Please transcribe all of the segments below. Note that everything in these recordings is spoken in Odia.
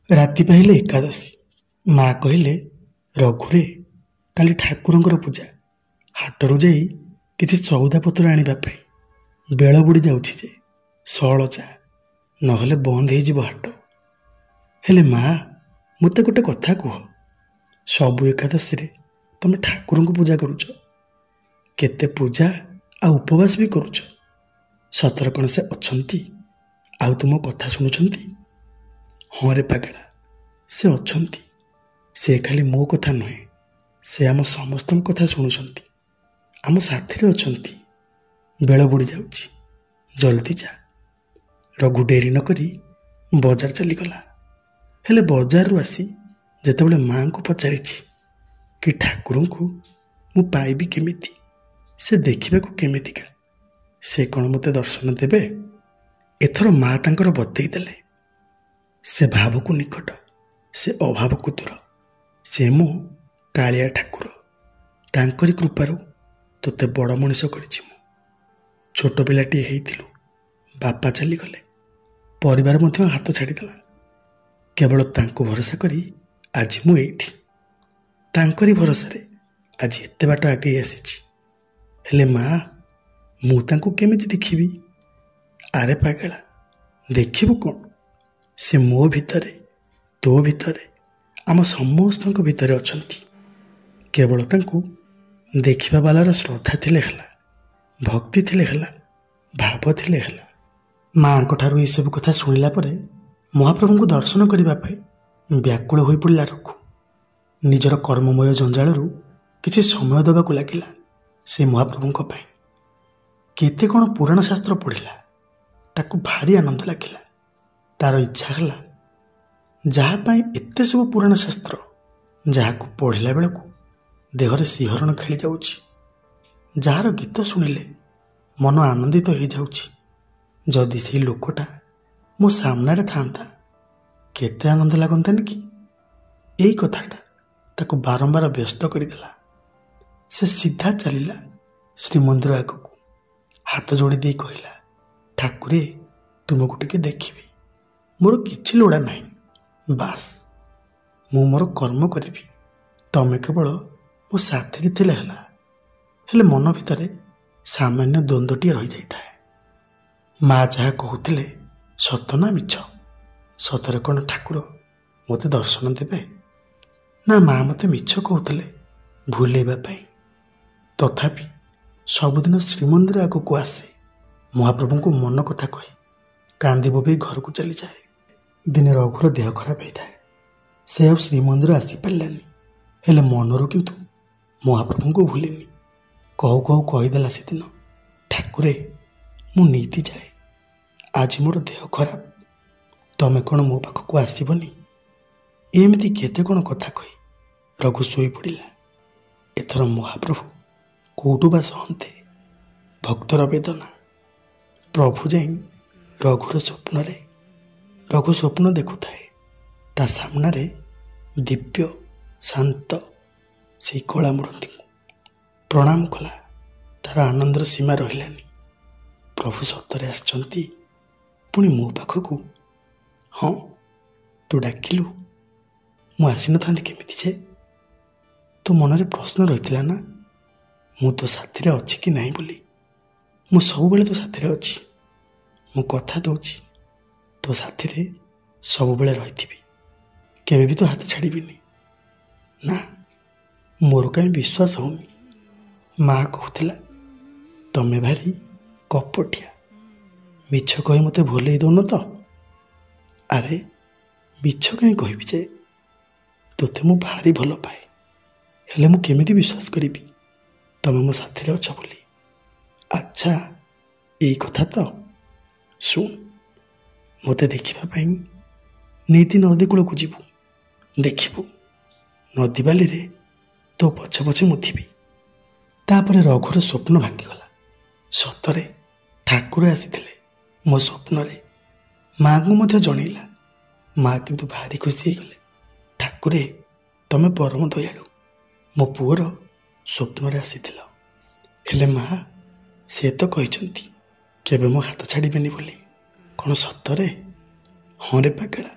ରାତି ପାହିଲେ ଏକାଦଶୀ। ମା କହିଲେ, ରଘୁରେ କାଲି ଠାକୁରଙ୍କର ପୂଜା, ହାଟରୁ ଯାଇ କିଛି ସଉଦାପତ୍ର ଆଣିବା ପାଇଁ। ବେଳ ବୁଡ଼ି ଯାଉଛି ଯେ, ସଅଳ ଚା ନହେଲେ ବନ୍ଦ ହେଇଯିବ ହାଟ। ହେଲେ ମା, ମୋତେ ଗୋଟେ କଥା କୁହ, ସବୁ ଏକାଦଶୀରେ ତମେ ଠାକୁରଙ୍କୁ ପୂଜା କରୁଛ, କେତେ ପୂଜା ଆଉ ଉପବାସ ବି କରୁଛ। ସତରେ କ'ଣ ସେ ଅଛନ୍ତି ଆଉ ତୁମ କଥା ଶୁଣୁଛନ୍ତି? ହଁ ରେ ପାଗଳା, ସେ ଅଛନ୍ତି। ସେ ଖାଲି ମୋ କଥା ନୁହେଁ, ସେ ଆମ ସମସ୍ତଙ୍କ କଥା ଶୁଣୁଛନ୍ତି, ଆମ ସାଥିରେ ଅଛନ୍ତି। ବେଳ ବୁଡ଼ି ଯାଉଛି, ଜଲ୍ଦି ଯା। ରଘୁ ଡେରି ନ କରି ବଜାର ଚାଲିଗଲା। ହେଲେ ବଜାରରୁ ଆସି ଯେତେବେଳେ ମାଆଙ୍କୁ ପଚାରିଛି କି ଠାକୁରଙ୍କୁ ମୁଁ ପାଇବି କେମିତି, ସେ ଦେଖିବାକୁ କେମିତିକା, ସେ କ'ଣ ମୋତେ ଦର୍ଶନ ଦେବେ? ଏଥର ମା ତାଙ୍କର ବତେଇ ଦେଲେ, ସେ ଭାବକୁ ନିକଟ, ସେ ଅଭାବକୁ ଦୂର, ସେ ମୋ କାଳିଆ ଠାକୁର। ତାଙ୍କରି କୃପାରୁ ତୋତେ ବଡ଼ ମଣିଷ କରିଛି ମୁଁ। ଛୋଟ ପିଲାଟିଏ ହେଇଥିଲୁ, ବାପା ଚାଲିଗଲେ, ପରିବାର ମଧ୍ୟ ହାତ ଛାଡ଼ିଦେଲା। କେବଳ ତାଙ୍କୁ ଭରସା କରି ଆଜି ମୁଁ ଏଇଠି। ତାଙ୍କରି ଭରସାରେ ଆଜି ଏତେ ବାଟ ଆଗେଇ ଆସିଛି। ହେଲେ ମା, ମୁଁ ତାଙ୍କୁ କେମିତି ଦେଖିବି? ଆରେ ପାଗଳା, ଦେଖିବୁ କ'ଣ? ସେ ମୋ ଭିତରେ, ତୋ ଭିତରେ, ଆମ ସମସ୍ତଙ୍କ ଭିତରେ ଅଛନ୍ତି। କେବଳ ତାଙ୍କୁ ଦେଖିବା ବାଲାର ଶ୍ରଦ୍ଧା ଥିଲେ ହେଲା, ଭକ୍ତି ଥିଲେ ହେଲା, ଭାବ ଥିଲେ ହେଲା। ମାଆଙ୍କଠାରୁ ଏସବୁ କଥା ଶୁଣିଲା ପରେ ମହାପ୍ରଭୁଙ୍କୁ ଦର୍ଶନ କରିବା ପାଇଁ ବ୍ୟାକୁଳ ହୋଇପଡ଼ିଲା ରଘୁ। ନିଜର କର୍ମମୟ ଜଞ୍ଜାଳରୁ କିଛି ସମୟ ଦେବାକୁ ଲାଗିଲା ସେ ମହାପ୍ରଭୁଙ୍କ ପାଇଁ। କେତେ କ'ଣ ପୁରାଣ ଶାସ୍ତ୍ର ପଢ଼ିଲା, ତାକୁ ଭାରି ଆନନ୍ଦ ଲାଗିଲା। ତାର ଇଚ୍ଛା ହେଲା, ଯାହା ପାଇଁ ଏତେ ସବୁ ପୁରାଣ ଶାସ୍ତ୍ର, ଯାହାକୁ ପଢ଼ିଲା ବେଳକୁ ଦେହରେ ଶିହରଣ ଖେଳି ଯାଉଛି, ଯାହାର ଗୀତ ଶୁଣିଲେ ମନ ଆନନ୍ଦିତ ହେଇଯାଉଛି, ଯଦି ସେଇ ଲୋକଟା ମୋ ସାମ୍ନାରେ ଥାଆନ୍ତା, କେତେ ଆନନ୍ଦ ଲାଗନ୍ତାନି କି? ଏଇ କଥାଟା ତାକୁ ବାରମ୍ବାର ବ୍ୟସ୍ତ କରିଦେଲା। ସେ ସିଧା ଚାଲିଲା ଶ୍ରୀମନ୍ଦିର ଆଗକୁ। ହାତ ଯୋଡ଼ି ଦେଇ କହିଲା, ଠାକୁରେ, ତୁମକୁ ଟିକେ ଦେଖିବି। ମୋର କିଛି ଲୋଡ଼ା ନାହିଁ, ବାସ୍ ମୁଁ ମୋର କର୍ମ କରିବି, ତମେ କେବଳ ମୋ ସାଥିରେ ଥିଲେ ହେଲା। ହେଲେ ମନ ଭିତରେ ସାମାନ୍ୟ ଦ୍ୱନ୍ଦ୍ୱଟିଏ ରହିଯାଇଥାଏ। ମା ଯାହା କହୁଥିଲେ ସତ ନା ମିଛ? ସତରେ କ'ଣ ଠାକୁର ମୋତେ ଦର୍ଶନ ଦେବେ, ନା ମା ମୋତେ ମିଛ କହୁଥିଲେ ଭୁଲେଇବା ପାଇଁ? ତଥାପି ସବୁଦିନ ଶ୍ରୀମନ୍ଦିର ଆଗକୁ ଆସେ, ମହାପ୍ରଭୁଙ୍କୁ ମନ କଥା କହି କାନ୍ଦି ବୋବେଇ ଘରକୁ ଚାଲିଯାଏ। ଦିନେ ରଘୁର ଦେହ ଖରାପ ହେଇଥାଏ, ସେ ଆଉ ଶ୍ରୀମନ୍ଦିର ଆସିପାରିଲାନି। ହେଲେ ମନରୁ କିନ୍ତୁ ମହାପ୍ରଭୁଙ୍କୁ ଭୁଲିନି। କହୁ କହୁ କହିଦେଲା ସେଦିନ, ଠାକୁରେ, ମୁଁ ନେଇତି ଯାଏ, ଆଜି ମୋର ଦେହ ଖରାପ, ତମେ କ'ଣ ମୋ ପାଖକୁ ଆସିବନି? ଏମିତି କେତେ କ'ଣ କଥା କହି ରଘୁ ଶୋଇପଡ଼ିଲା। ଏଥର ମହାପ୍ରଭୁ କୋଉଠୁ ବା ସହନ୍ତେ ଭକ୍ତର ବେଦନା। ପ୍ରଭୁ ଯାଇ ରଘୁର ସ୍ୱପ୍ନରେ, ରଘୁ ସ୍ୱପ୍ନ ଦେଖୁଥାଏ, ତା ସାମ୍ନାରେ ଦିବ୍ୟ ଶାନ୍ତ ସେଇ କଳା ମୂରତିଙ୍କୁ ପ୍ରଣାମ କଲା। ତାର ଆନନ୍ଦର ସୀମା ରହିଲାନି। ପ୍ରଭୁ ସତରେ ଆସିଛନ୍ତି ପୁଣି ମୋ ପାଖକୁ? ହଁ, ତୁ ଡାକିଲୁ, ମୁଁ ଆସିନଥାନ୍ତି କେମିତି ଯେ? ତୋ ମନରେ ପ୍ରଶ୍ନ ରହିଥିଲା ନା, ମୁଁ ତୋ ସାଥିରେ ଅଛି କି ନାହିଁ ବୋଲି। ମୁଁ ସବୁବେଳେ ତୋ ସାଥିରେ ଅଛି। ମୁଁ କଥା ଦେଉଛି, ତୋ ସାଥିରେ ସବୁବେଳେ ରହିଥିବି, କେବେ ବି ତୋ ହାତ ଛାଡ଼ିବିନି। ନା, ମୋର କାହିଁ ବିଶ୍ୱାସ ହେଉନି। ମା କହୁଥିଲା, ତମେ ଭାରି କପଟିଆ, ମିଛ କହି ମୋତେ ଭୁଲେଇ ଦେଉନ ତ? ଆରେ ମିଛ କାହିଁ କହିବି ଯେ, ତୋତେ ମୁଁ ଭାରି ଭଲ ପାଏ। ହେଲେ ମୁଁ କେମିତି ବିଶ୍ୱାସ କରିବି ତମେ ମୋ ସାଥିରେ ଅଛ ବୋଲି? ଆଚ୍ଛା, ଏଇ କଥା ତ। ଶୁଣ, ମୋତେ ଦେଖିବା ପାଇଁ ନିତି ନଦୀ କୂଳକୁ ଯିବୁ, ଦେଖିବୁ ନଦୀ ବାଲିରେ ତୋ ପଛେ ପଛେ ମୁଁ ଥିବି। ତାପରେ ରଘୁର ସ୍ୱପ୍ନ ଭାଙ୍ଗିଗଲା। ସତରେ ଠାକୁର ଆସିଥିଲେ ମୋ ସ୍ୱପ୍ନରେ। ମାଆଙ୍କୁ ମଧ୍ୟ ଜଣେଇଲା। ମା କିନ୍ତୁ ଭାରି ଖୁସି ହେଇଗଲେ। ଠାକୁରେ, ତମେ ପରମ ଦୟାଳୁ, ମୋ ପୁଅର ସ୍ୱପ୍ନରେ ଆସିଥିଲ। ହେଲେ ମା, ସେ ତ କହିଛନ୍ତି କେବେ ମୋ ହାତ ଛାଡ଼ିବେନି ବୋଲି। କ'ଣ ସତରେ? ହଁ ରେ ପାଗଳା,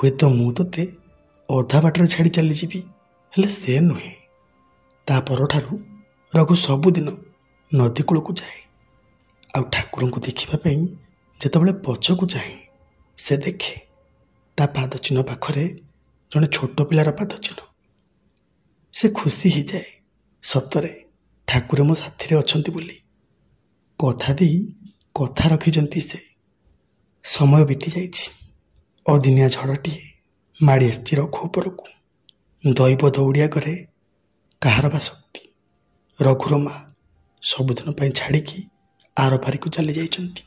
ହୁଏତ ମୁଁ ତୋତେ ଅଧା ବାଟରେ ଛାଡ଼ି ଚାଲିଯିବି, ହେଲେ ସେ ନୁହେଁ। ତା ପରଠାରୁ ରଘୁ ସବୁଦିନ ନଦୀ କୂଳକୁ ଯାଏ। ଆଉ ଠାକୁରଙ୍କୁ ଦେଖିବା ପାଇଁ ଯେତେବେଳେ ପଛକୁ ଚାହେଁ, ସେ ଦେଖେ ତା ପାଦ ଚିହ୍ନ ପାଖରେ ଜଣେ ଛୋଟ ପିଲାର ପାଦ ଚିହ୍ନ। ସେ ଖୁସି ହେଇଯାଏ, ସତରେ ଠାକୁର ମୋ ସାଥିରେ ଅଛନ୍ତି ବୋଲି। କଥା ଦେଇ କଥା ରଖିଛନ୍ତି ସେ। ସମୟ ବିତି ଯାଇଛି। ଅଦିନିଆ ଝଡ଼ଟିଏ ମାଡ଼ି ଆସିଛି ରଘୁ ଉପରକୁ। ଦୈବ ଦୌଡ଼ିଆ କରେ କାହାର ବା ଶକ୍ତି। ରଘୁର ମା ସବୁଦିନ ପାଇଁ ଛାଡ଼ିକି ଆର ପାରିକୁ ଚାଲି ଯାଇଛନ୍ତି।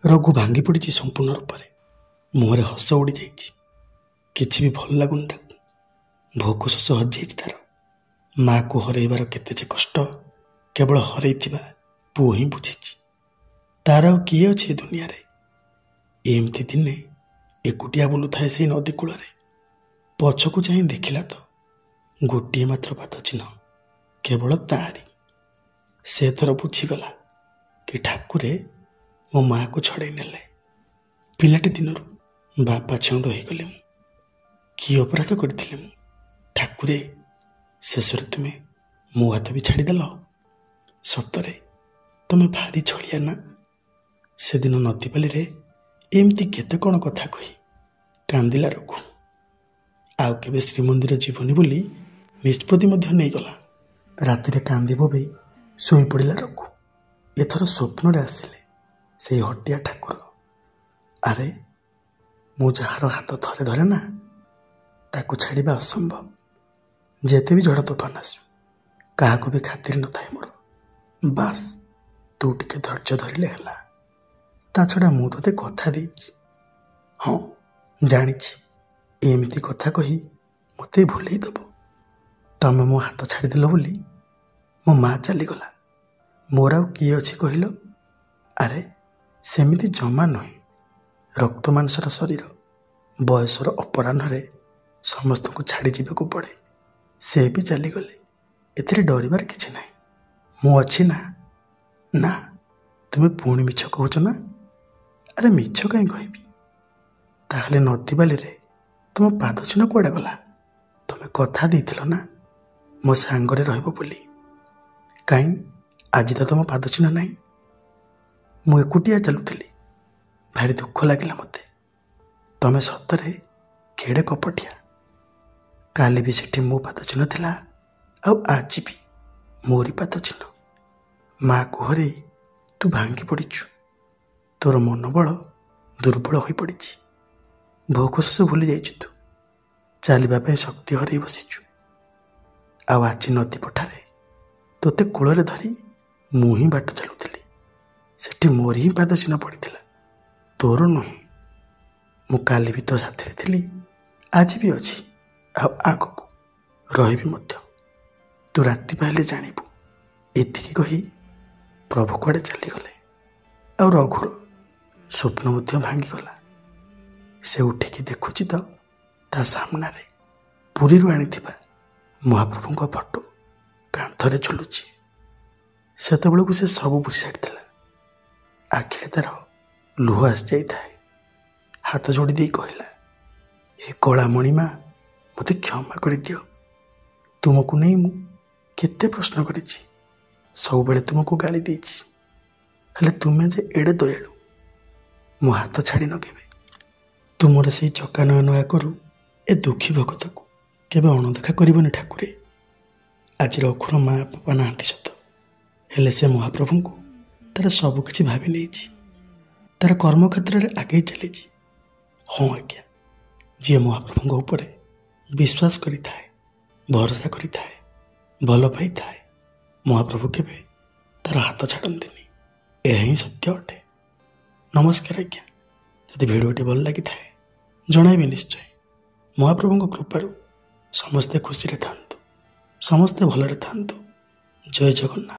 ରଘୁ ଭାଙ୍ଗି ପଡ଼ିଛି ସମ୍ପୂର୍ଣ୍ଣ ରୂପରେ। ମୁହଁରେ ହସ ଉଡ଼ିଯାଇଛି। କିଛି ବି ଭଲ ଲାଗୁନି ତାକୁ। ଭୋକ ଶୋଷ ହଜିଯାଇଛି ତାର। ମାଆକୁ ହରେଇବାର କେତେ ଯେ କଷ୍ଟ କେବଳ ହରେଇଥିବା ପୁଅ ହିଁ ବୁଝିଛି। ତାର ଆଉ କିଏ ଅଛି ଏ ଦୁନିଆରେ। ଏମିତି ଦିନେ ଏକୁଟିଆ ବୁଲୁଥାଏ ସେଇ ନଦୀ କୂଳରେ। ପଛକୁ ଚାହିଁ ଦେଖିଲା ତ ଗୋଟିଏ ମାତ୍ର ପାଦ ଚିହ୍ନ, କେବଳ ତାରି। ସେ ଥର ବୁଝିଗଲା କି ଠାକୁରେ ମୋ ମାଆକୁ ଛଡ଼େଇ ନେଲେ। ପିଲାଟି ଦିନରୁ ବାପା ଛେଉଣ୍ଡ ହେଇଗଲେ ମୁଁ। କି ଅପରାଧ କରିଥିଲି ମୁଁ? ଠାକୁରେ, ଶେଷରେ ତୁମେ ମୋ ହାତ ବି ଛାଡ଼ିଦେଲ। ସତରେ ତମେ ଭାରି ଛଳିଆ ନା। ସେଦିନ ନଦୀବାଲିରେ ଏମିତି କେତେ କ'ଣ କଥା କହି କାନ୍ଦିଲା ରଘୁ। ଆଉ କେବେ ଶ୍ରୀମନ୍ଦିର ଯିବନି ବୋଲି ନିଷ୍ପତ୍ତି ମଧ୍ୟ ନେଇଗଲା। ରାତିରେ କାନ୍ଦି ବୋବେଇ ଶୋଇପଡ଼ିଲା ରଘୁ। ଏଥର ସ୍ୱପ୍ନରେ ଆସିଲେ ସେଇ ହଟିଆ ଠାକୁର। ଆରେ, ମୁଁ ଯାହାର ହାତ ଥରେ ଧରେ ନା, ତାକୁ ଛାଡ଼ିବା ଅସମ୍ଭବ। ଯେତେ ବି ଝଡ଼ ତୋଫାନ ଆସୁ, କାହାକୁ ବି ଖାତିର ନଥାଏ ମୋର। ବାସ୍ ତୁ ଟିକେ ଧୈର୍ଯ୍ୟ ଧରିଲେ ହେଲା। ତା ଛଡ଼ା ମୁଁ ତୋତେ କଥା ଦେଇଛି। ହଁ, ଜାଣିଛି ଏମିତି କଥା କହି ମୋତେ ଭୁଲେଇ ଦେବ। ତମେ ମୋ ହାତ ଛାଡ଼ିଦେଲ ବୋଲି ମୋ ମା ଚାଲିଗଲା। ମୋର ଆଉ କିଏ ଅଛି କହିଲ? ଆରେ, ସେମିତି ଜମା ନୁହେଁ। ରକ୍ତ ମାଂସର ଶରୀର, ବୟସର ଅପରାହ୍ନରେ ସମସ୍ତଙ୍କୁ ଛାଡ଼ି ଯିବାକୁ ପଡ଼େ। ସେ ବି ଚାଲିଗଲେ, ଏଥିରେ ଡରିବାର କିଛି ନାହିଁ। ମୁଁ ଅଛି ନା। ନା, ତୁମେ ପୁଣି ମିଛ କହୁଛ ନା? ଆରେ ମିଛ କାହିଁ କହିବି? ତାହେଲେ ନଦୀବାଲିରେ ତୁମ ପାଦ ଚିହ୍ନ କୁଆଡ଼େ ଗଲା? ତମେ କଥା ଦେଇଥିଲ ନା ମୋ ସାଙ୍ଗରେ ରହିବ ବୋଲି। କାହିଁ, ଆଜି ତ ତମ ପାଦ ଚିହ୍ନ ନାହିଁ। ମୁଁ ଏକୁଟିଆ ଚାଲୁଥିଲି। ଭାରି ଦୁଃଖ ଲାଗିଲା ମୋତେ। ତମେ ସତରେ କେଡ଼େ କପଟିଆ। କାଲି ବି ସେଠି ମୋ ପାଦ ଚିହ୍ନ ଥିଲା, ଆଉ ଆଜି ବି ମୋରି ପାଦ ଚିହ୍ନ। ମାଆକୁ ହରେଇ ତୁ ଭାଙ୍ଗି ପଡ଼ିଛୁ। ତୋର ମନୋବଳ ଦୁର୍ବଳ ହୋଇପଡ଼ିଛି। ଭୋକ ଶୋଷ ଭୁଲି ଯାଇଛୁ ତୁ। ଚାଲିବା ପାଇଁ ଶକ୍ତି ହରେଇ ବସିଛୁ। ଆଉ ଆଜି ନଦୀ ପଠାରେ ତୋତେ କୂଳରେ ଧରି ମୁଁ ହିଁ ବାଟ ଚାଲୁଥିଲି। ସେଠି ମୋର ହିଁ ପାଦ ଚିହ୍ନ ପଡ଼ିଥିଲା, ତୋର ନୁହେଁ। ମୁଁ କାଲି ବି ତୋ ସାଥିରେ ଥିଲି, ଆଜି ବି ଅଛି, ଆଉ ଆଗକୁ ରହିବି ମଧ୍ୟ। ତୁ ରାତି ପାଇଲେ ଜାଣିବୁ। ଏତିକି କହି ପ୍ରଭୁ କୁଆଡ଼େ ଚାଲିଗଲେ। ଆଉ ରଘୁର ସ୍ୱପ୍ନ ମଧ୍ୟ ଭାଙ୍ଗିଗଲା। ସେ ଉଠିକି ଦେଖୁଛି ତ ତା ସାମ୍ନାରେ ପୁରୀରୁ ଆଣିଥିବା ମହାପ୍ରଭୁଙ୍କ ଫଟୋ କାନ୍ଥରେ ଝୁଲୁଛି। ସେତେବେଳକୁ ସେ ସବୁ ବୁଝି ସାରିଥିଲା। ଆଖିରେ ତାର ଲୁହ ଆସିଯାଇଥାଏ। ହାତ ଯୋଡ଼ି ଦେଇ କହିଲା, ହେ କଳାମଣି ମା, ମୋତେ କ୍ଷମା କରିଦିଅ। ତୁମକୁ ନେଇ ମୁଁ କେତେ ପ୍ରଶ୍ନ କରିଛି, ସବୁବେଳେ ତୁମକୁ ଗାଳି ଦେଇଛି। ହେଲେ ତୁମେ ଯେ ଏଡ଼େ ଦୟାଳୁ, ମୋ ହାତ ଛାଡ଼ିନ କେବେ। ତୁମର ସେଇ ଚକା ନୟନ ଆଗରୁ ଏ ଦୁଃଖୀ ଭକ୍ତକୁ କେବେ ଅଣଦେଖା କରିବନି ଠାକୁରେ। ଆଜି ରଘୁର ମା ବାପା ନାହାନ୍ତି ସତ, ହେଲେ ସେ ମହାପ୍ରଭୁଙ୍କୁ ତାର ସବୁ କିଛି ଭାବି ନେଇଛି। ତାର କର୍ମକ୍ଷେତ୍ରରେ ଆଗେଇ ଚାଲିଛି। ହଁ ଆଜ୍ଞା, ଯିଏ ମହାପ୍ରଭୁଙ୍କ ଉପରେ ବିଶ୍ୱାସ କରିଥାଏ, ଭରସା କରିଥାଏ, ଭଲ ପାଇଥାଏ, ମହାପ୍ରଭୁ କେବେ ତାର ହାତ ଛାଡ଼ନ୍ତିନି। ଏହା ହିଁ ସତ୍ୟ ଅଟେ। ନମସ୍କାର ଆଜ୍ଞା। ଯଦି ଭିଡ଼ିଓଟି ଭଲ ଲାଗିଥାଏ ଜଣାଇବେ ନିଶ୍ଚୟ। ମହାପ୍ରଭୁଙ୍କ କୃପାରୁ ସମସ୍ତେ ଖୁସିରେ ଥାଆନ୍ତୁ, ସମସ୍ତେ ଭଲରେ ଥାଆନ୍ତୁ। ଜୟ ଜଗନ୍ନାଥ।